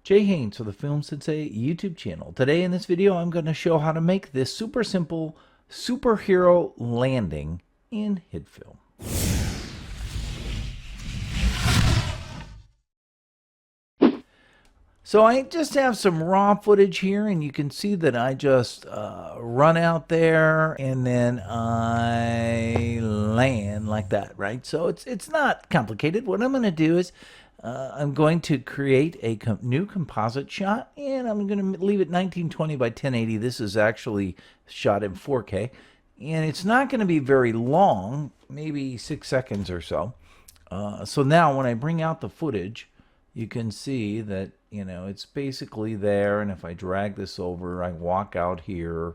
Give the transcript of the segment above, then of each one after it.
Jay Haynes for the Film Sensei YouTube channel. Today in this video I'm going to show how to make this super simple superhero landing in HitFilm. So I just have some raw footage here, and you can see that I just run out there and then I land like that, right? So it's not complicated. What I'm going to do is I'm going to create a new composite shot, and I'm going to leave it 1920 by 1080. This is actually shot in 4K, and it's not going to be very long, maybe 6 seconds or so. So now when I bring out the footage, you can see that, you know, it's basically there. And if I drag this over, I walk out here,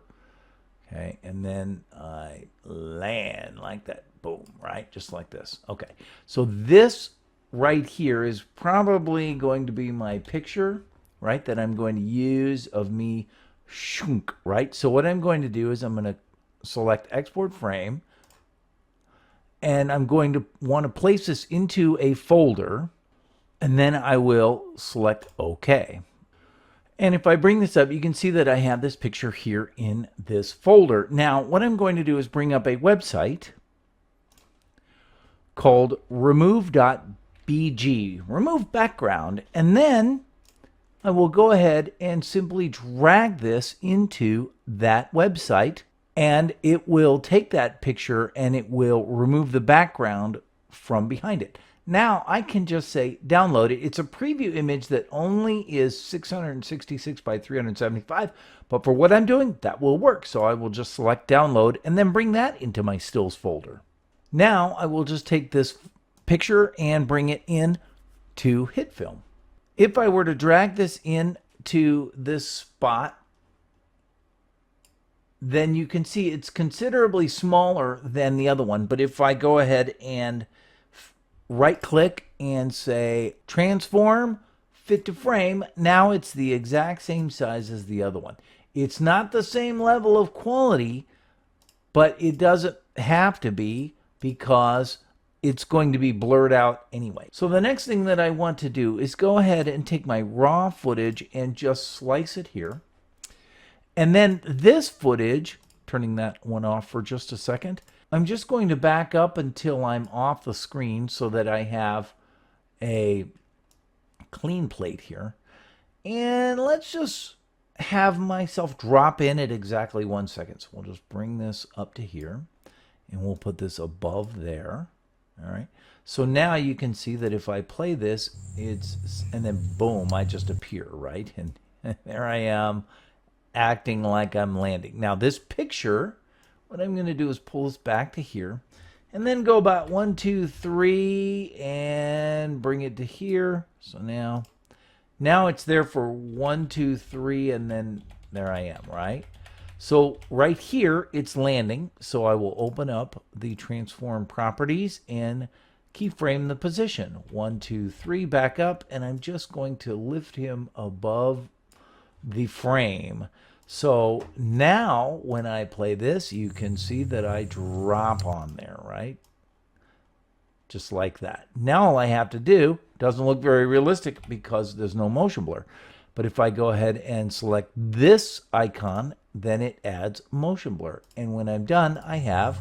okay, and then I land like that. Boom, right? Just like this. Okay, so this right here is probably going to be my picture, right, that I'm going to use of me shunk, right? So what I'm going to do is I'm going to select export frame, and I'm going to want to place this into a folder, and then I will select OK. And if I bring this up, you can see that I have this picture here in this folder. Now, what I'm going to do is bring up a website called remove.bg, remove background, and then I will go ahead and simply drag this into that website, and it will take that picture and it will remove the background from behind it. Now I can just say download it. It's a preview image that only is 666 by 375, but for what I'm doing, that will work. So I will just select download and then bring that into my stills folder. Now I will just take this picture and bring it in to HitFilm. If I were to drag this into this spot, then you can see it's considerably smaller than the other one. But if I go ahead and right click and say transform fit to frame, now it's the exact same size as the other one. It's not the same level of quality, but it doesn't have to be, because it's going to be blurred out anyway. So the next thing that I want to do is go ahead and take my raw footage and just slice it here. And then this footage, turning that one off for just a second, I'm just going to back up until I'm off the screen so that I have a clean plate here. And let's just have myself drop in at exactly 1 second. So we'll just bring this up to here, and we'll put this above there. All right. So now you can see that if I play this, and then boom, I just appear, right? And there I am, acting like I'm landing. Now this picture, what I'm going to do is pull this back to here, and then go about 1, 2, 3, and bring it to here. So now it's there for 1, 2, 3, and then there I am, right? So right here, it's landing. So I will open up the transform properties and keyframe the position. 1, 2, 3, back up, and I'm just going to lift him above the frame. So now when I play this, you can see that I drop on there, right? Just like that. Now all I have to do, doesn't look very realistic because there's no motion blur. But if I go ahead and select this icon, then it adds motion blur. And when I'm done, I have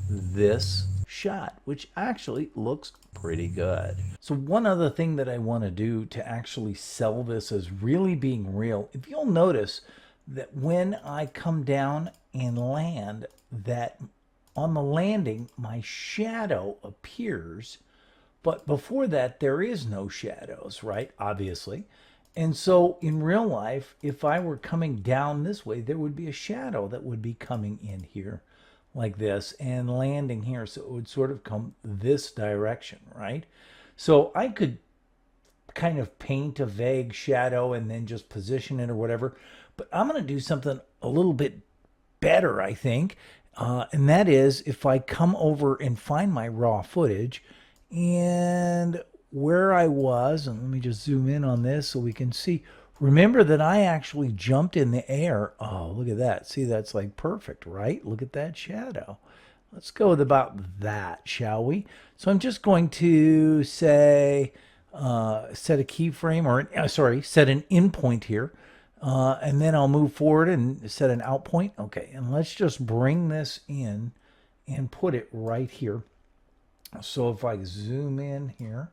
this shot, which actually looks pretty good. So one other thing that I want to do to actually sell this as really being real, if you'll notice that when I come down and land, that on the landing, my shadow appears, but before that, there is no shadows, right? Obviously. And so in real life, if I were coming down this way, there would be a shadow that would be coming in here like this and landing here. So it would sort of come this direction, right? So I could kind of paint a vague shadow and then just position it or whatever. But I'm going to do something a little bit better, I think. And that is if I come over and find my raw footage and where I was, and let me just zoom in on this so we can see. Remember that I actually jumped in the air. Oh, look at that. See, that's like perfect, right? Look at that shadow. Let's go with about that, shall we? So I'm just going to say set a keyframe, or sorry, set an in point here. And then I'll move forward and set an out point. Okay, and let's just bring this in and put it right here. So if I zoom in here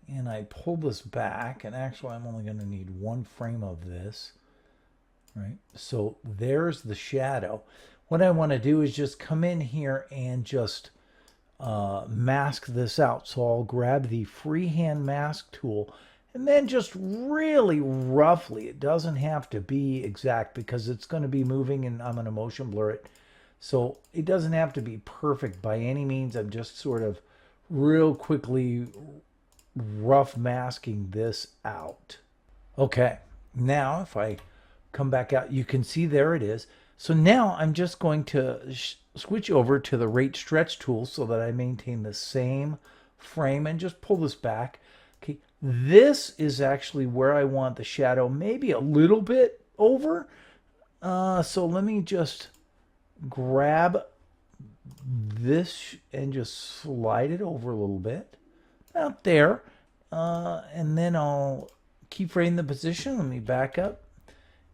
and I pull this back, and actually I'm only going to need one frame of this, right? So there's the shadow. What I want to do is just come in here and just mask this out. So I'll grab the freehand mask tool and then just really roughly, it doesn't have to be exact because it's going to be moving and I'm going to motion blur it. So it doesn't have to be perfect by any means. I'm just sort of real quickly rough masking this out. Okay, now if I come back out, you can see there it is. So now I'm just going to switch over to the rate stretch tool so that I maintain the same frame and just pull this back. Okay, this is actually where I want the shadow maybe a little bit over. So let me just grab this and just slide it over a little bit. Out there. And then I'll keyframe the position. Let me back up.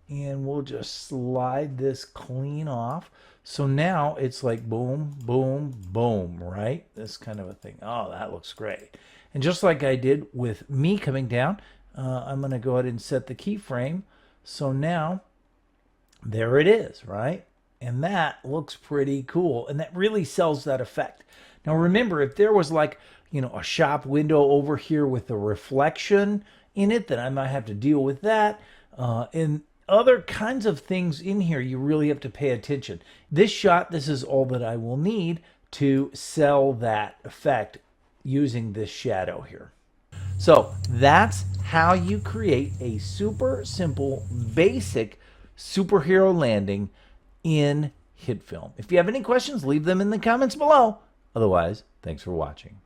And we'll just slide this clean off. So now it's like boom, boom, boom, right? This kind of a thing. Oh, that looks great. And just like I did with me coming down, I'm going to go ahead and set the keyframe. So now there it is, right? And that looks pretty cool. And that really sells that effect. Now remember, if there was like, you know, a shop window over here with a reflection in it, then I might have to deal with that. And other kinds of things in here, you really have to pay attention. This shot, this is all that I will need to sell that effect using this shadow here. So that's how you create a super simple, basic superhero landing in HitFilm. If you have any questions, leave them in the comments below. Otherwise, thanks for watching.